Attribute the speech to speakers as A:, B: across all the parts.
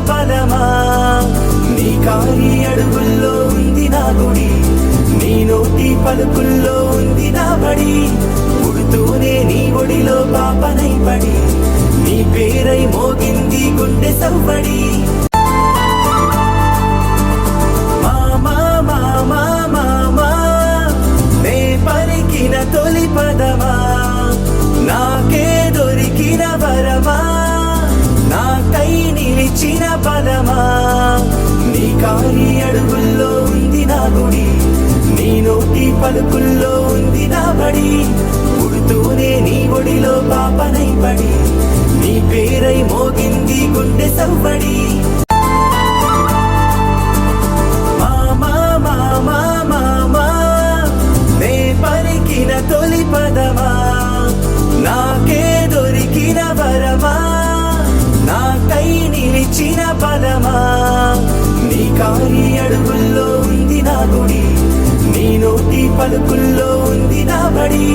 A: బలమా నీ కాలి అడుగుల్లో ఉంది నా గుడి నీ నోటి పలుకుల్లో ఉంది నా బడి పుడుతూనే నీ ఒడిలో పాపనై పడి నీ పేరై మోగింది గుండె సవ్వడి మామా మామా మామా నే పలికిన తొలి పదమా నాకే దొరికిన వరమా నాకై నిలిచిన బలమా నీ కాలి అడుగుల్లో ఉంది నా గుడి నీ నోటి పలుకుల్లో ఉంది నా బడి పుడుతూనే నీ ఒడిలో పాపనై పడి నీ పేరై మోగింది గుండె సవ్వడి మామా మామా మామా నే పలికిన తొలి పదమా నాకే దొరికిన వరమా నాకై నిలిచిన బలమా నీ కాలి అడుగుల్లో ఉంది నా గుడి నీ నోటి పలుకుల్లో ఉంది నా బడి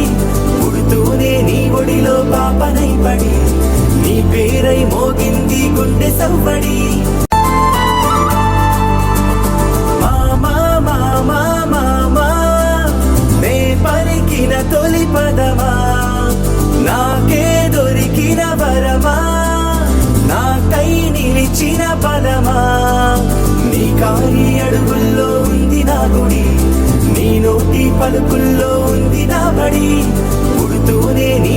A: పుడుతూనే నీ ఒడిలో పాపనై పడి నీ పేరై మోగింది గుండె సవ్వడి మామా మామా మామా నే పలికిన తొలి పదమా నాకే దొరికిన వరమా నాకై నిలిచిన బలమా నీ కాలి అడుగుల్లో ఉంది నా గుడి నీ నోటి పలుకుల్లో ఉంది నా బడి పుడుతూనే నీ